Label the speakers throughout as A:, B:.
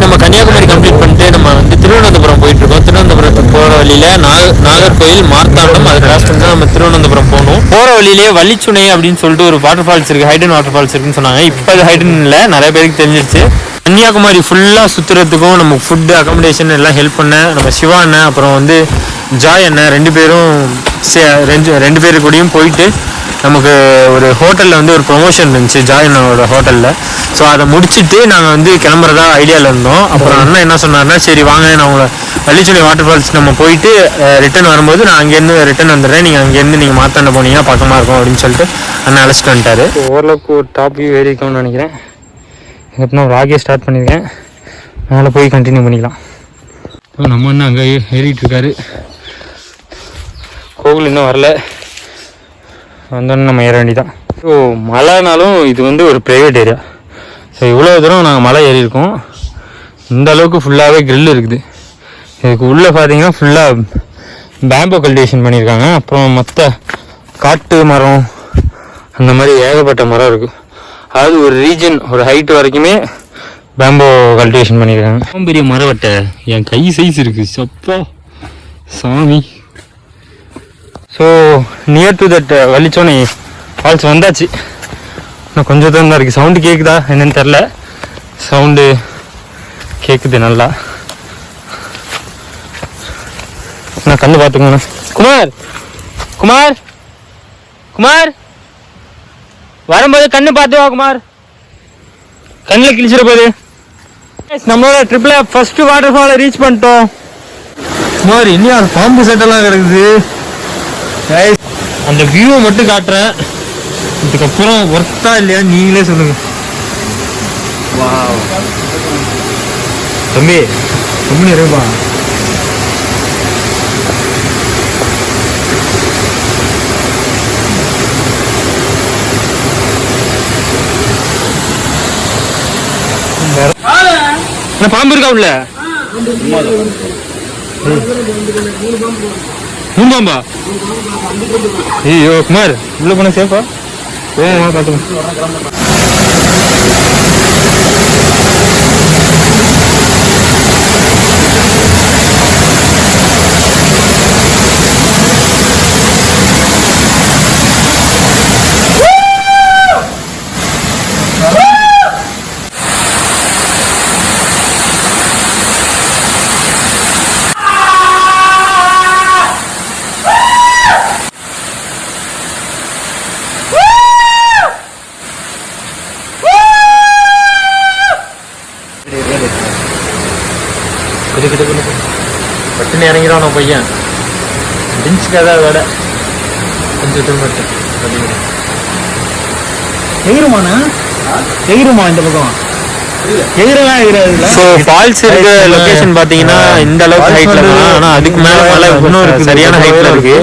A: நம்ம கன்னியாகுமரி கம்ப்ளீட் பண்ணிட்டு நம்ம வந்து திருவனந்தபுரம் போயிட்டு இருக்கோம். திருவனந்தபுரத்துக்கு போகிற வழியில நாகர்கோயில் மார்த்தாண்டம் அது கிராஸ் பண்ணி நம்ம திருவனந்தபுரம் போகணும். போகிற வழியிலே வள்ளிச்சுனை அப்படின்னு சொல்லிட்டு ஒரு வாட்டர் ஃபால்ஸ் இருக்குது, ஹைடன் வாட்டர் ஃபால்ஸ் இருக்குன்னு சொன்னாங்க. இப்போ அது ஹைடன் இல்லை, நிறைய பேருக்கு தெரிஞ்சிருச்சு. கன்னியாகுமரி ஃபுல்லாக சுற்றுறதுக்கும் நமக்கு ஃபுட்டு அகாமடேஷன் எல்லாம் ஹெல்ப் பண்ண நம்ம சிவா அண்ணன் அப்புறம் வந்து ஜாய் அண்ணன் ரெண்டு பேரு கூடயும் போயிட்டு நமக்கு ஒரு ஹோட்டலில் வந்து ஒரு ப்ரொமோஷன் இருந்துச்சு ஜாய் அண்ணனோட ஹோட்டலில். ஸோ அதை முடிச்சுட்டு நாங்கள் வந்து கிளம்புறதா ஐடியாவில் இருந்தோம். அப்புறம் அண்ணன் என்ன சொன்னார்னா, சரி வாங்க நான் உங்களை வள்ளிச்சுனை வாட்டர் ஃபால்ஸ் நம்ம போயிட்டு ரிட்டன் வரும்போது நான் அங்கேருந்து ரிட்டன் வந்துடுறேன், நீங்கள் அங்கேருந்து நீங்கள் மாத்தாண்ட போனீங்கன்னா பக்கமாக இருக்கும் அப்படின்னு சொல்லிட்டு அண்ணன் அழைச்சிட்டு வந்துட்டார். ஓரளவுக்கு ஒரு டாப் வியூ ஏறிக்கணும்னு நினைக்கிறேன். எப்படின்னா ஒரு ஆகியே ஸ்டார்ட் பண்ணியிருக்கேன், மேலே போய் கண்டினியூ பண்ணிக்கலாம். நம்ம அண்ணன் அங்கே ஏறிட்டு இருக்காரு. கோவில் இன்னும் வரல, வந்தோன்னு நம்ம ஏற வேண்டிதான். ஸோ மலைனாலும் இது வந்து ஒரு ப்ரைவேட் ஏரியா. ஸோ இவ்வளோ தூரம் நாங்கள் மலை ஏறியிருக்கோம். இந்த அளவுக்கு ஃபுல்லாகவே கிரில் இருக்குது. இதுக்கு உள்ளே பார்த்தீங்கன்னா ஃபுல்லாக பேம்போ கல்டிவேஷன் பண்ணியிருக்காங்க. அப்புறம் மற்ற காட்டு மரம் அந்த மாதிரி ஏகப்பட்ட மரம் இருக்குது. அதாவது ஒரு ரீஜன் ஒரு ஹைட்டு வரைக்குமே பேம்போ கல்டிவேஷன் பண்ணியிருக்காங்க. ரொம்ப பெரிய மரவட்டை என் கை சைஸ் இருக்குது. சப்பா சாமி. So near to that Vallichunai falls வந்தாச்சு. இன்னும் கொஞ்சம் தான் இருக்குது. சவுண்டு கேட்குதா என்னன்னு தெரில, சவுண்டு கேட்குது நல்லா. நான் கண்ணு பார்த்துக்கோண்ணா. குமார் குமார் குமார் வரும்போது கண்ணு பார்த்து வா குமார், கண்ணில் கிழிச்சிட போகுது. நம்மளோட ட்ரிப்ல ஃபர்ஸ்ட் வாட்டர் ஃபாலை ரீச் பண்ணிட்டோம். குமார் இன்னும் பாம்பு செட்டெல்லாம் கிடக்குது. அந்த வியூவை மட்டும் காட்டுறேன், இதுக்கப்புறம் ஒர்த்தா இல்லையா நீங்களே சொல்லுங்க. தம்பி ரொம்ப இருப்பா. பாம்பு இருக்கா உள்ள? பாம்பா? ஐயோ குமார் உள்ள போன சேஃபா? பார்த்து பட்டுன்னு இறங்கிறான் நான் பையன். டிஞ்சுக்காத விட கொஞ்சம் திரும்ப எகிருமாண்ணா, எகிருமா இந்த பக்கம் எகிரலாம் எகிராது. ஸோ ஃபால்ஸ் இருக்க லொக்கேஷன் பார்த்தீங்கன்னா இந்த அளவுக்கு ஹைட்ல தான், ஆனால் அதுக்கு மேலே மலை இன்னும் சரியான ஹைட்ல இருக்கு.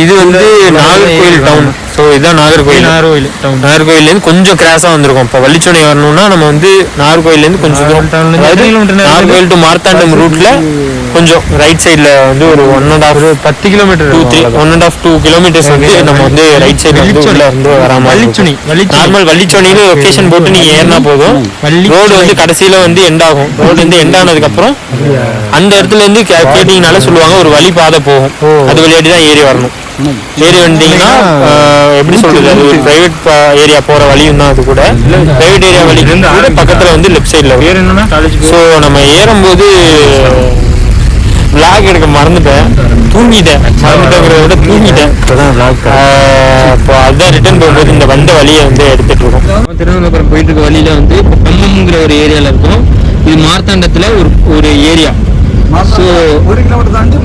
A: இது வந்து நாகர்கோயில் டவுன். ஸோ இதுதான் நாகர்கோயிலேருந்து கொஞ்சம் கிராஸாக வந்திருக்கும். இப்போ வள்ளிச்சுனை வரணும்னா நம்ம வந்து நாகர்கோயிலேருந்து கொஞ்சம் நாகர்கோயில் டு மார்த்தாண்டம் ரூட்ல கொஞ்சம் ரைட் சைடில் வந்து ஒரு 1.5 10 கிலோமீட்டர் 1.5-2 கிலோமீட்டர்ஸ் வந்து நம்ம வந்து ரைட் சைடில் வந்து வராமல் நார்மல் வள்ளிச்சுனைன்னு லொக்கேஷன் போட்டு நீங்கள் ஏறினா போதும். ரோடு வந்து கடைசியில் வந்து எண்ட் ஆகும். ரோடு வந்து எண்ட் ஆனதுக்கப்புறம் அந்த இடத்துல இருந்து கேட்டீங்கனால சொல்லுவாங்க ஒரு வழி பாதை போகும், அது வழியாடி தான் ஏறி வரணும். ஏறி வந்தீங்கன்னா எப்படி சொல்றது, அது ஒரு பிரைவேட் ஏரியா போற வழியும் தான். அது கூட பிரைவேட் ஏரியா வழி கூட பக்கத்துல வந்து லெஃப்ட் சைட்ல. ஸோ நம்ம ஏறும்போது விளாக் எடுக்க மறந்துட்டேன், தூங்கிட்டேன். மறந்துட்டேங்கிறத விட தூங்கிட்டேன். இப்போ அதுதான் ரிட்டர்ன் போகும்போது இந்த வந்த வழியை வந்து எடுத்துட்டு இருக்கோம். திருவனந்தபுரம் போயிட்டு இருக்க வழியில வந்து கம்மம்ங்கிற ஒரு ஏரியால இருக்கும். இது மார்த்தாண்டத்துல ஒரு ஏரியா. ஸோ 1 கிலோமீட்டர் தாண்டி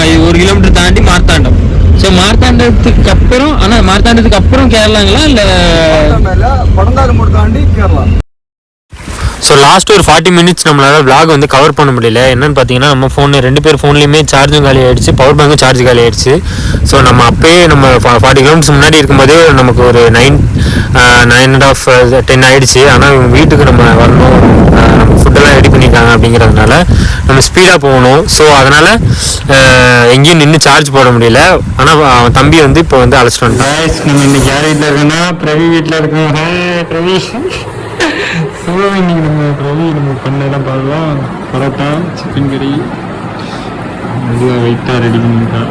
A: இது 1 கிலோமீட்டர் தாண்டி மார்த்தாண்டம். ஸோ மார்த்தாண்டத்துக்கு அப்புறம், ஆனால் மார்த்தாண்டத்துக்கு அப்புறம் கேரளாங்களா இல்லை கொடந்தாலுமூடு தாண்டி கேரளா? ஸோ லாஸ்ட் ஒரு 40 மினிட்ஸ் நம்மளால் விளாக் வந்து கவர் பண்ண முடியல. என்னென்னு பார்த்தீங்கன்னா நம்ம ஃபோன் 2 பேர் ஃபோன்லேயுமே சார்ஜும் காலி ஆகிடுச்சு, பவர் பேங்க்கும் சார்ஜ் காலி ஆகிடுச்சு. ஸோ நம்ம அப்போயே நம்ம 40 கிலோமீட்டர்ஸ் முன்னாடி இருக்கும்போதே நமக்கு ஒரு 9:30 10 ஆகிடுச்சு. ஆனால் வீட்டுக்கு நம்ம வரணும், நம்ம ஃபுட்டெல்லாம் ரெடி பண்ணியிருக்காங்க அப்படிங்கிறதுனால நம்ம ஸ்பீடாக போகணும். ஸோ அதனால் எங்கேயும் நின்று சார்ஜ் போட முடியல. ஆனால் அவன் தம்பி வந்து இப்போ வந்து அழைச்சிட்டு வந்தோம். நம்ம இன்னைக்கு யார் வீட்டில் இருக்கோன்னா பிரவி வீட்டில் இருக்கோம். பிரவி இன்னைக்கு நம்ம பண்ணதான் பார்க்கலாம். பரோட்டா, சிக்கன் கறி, மெதுவாக வெயிட்டாக ரெடி பண்ணிட்டா.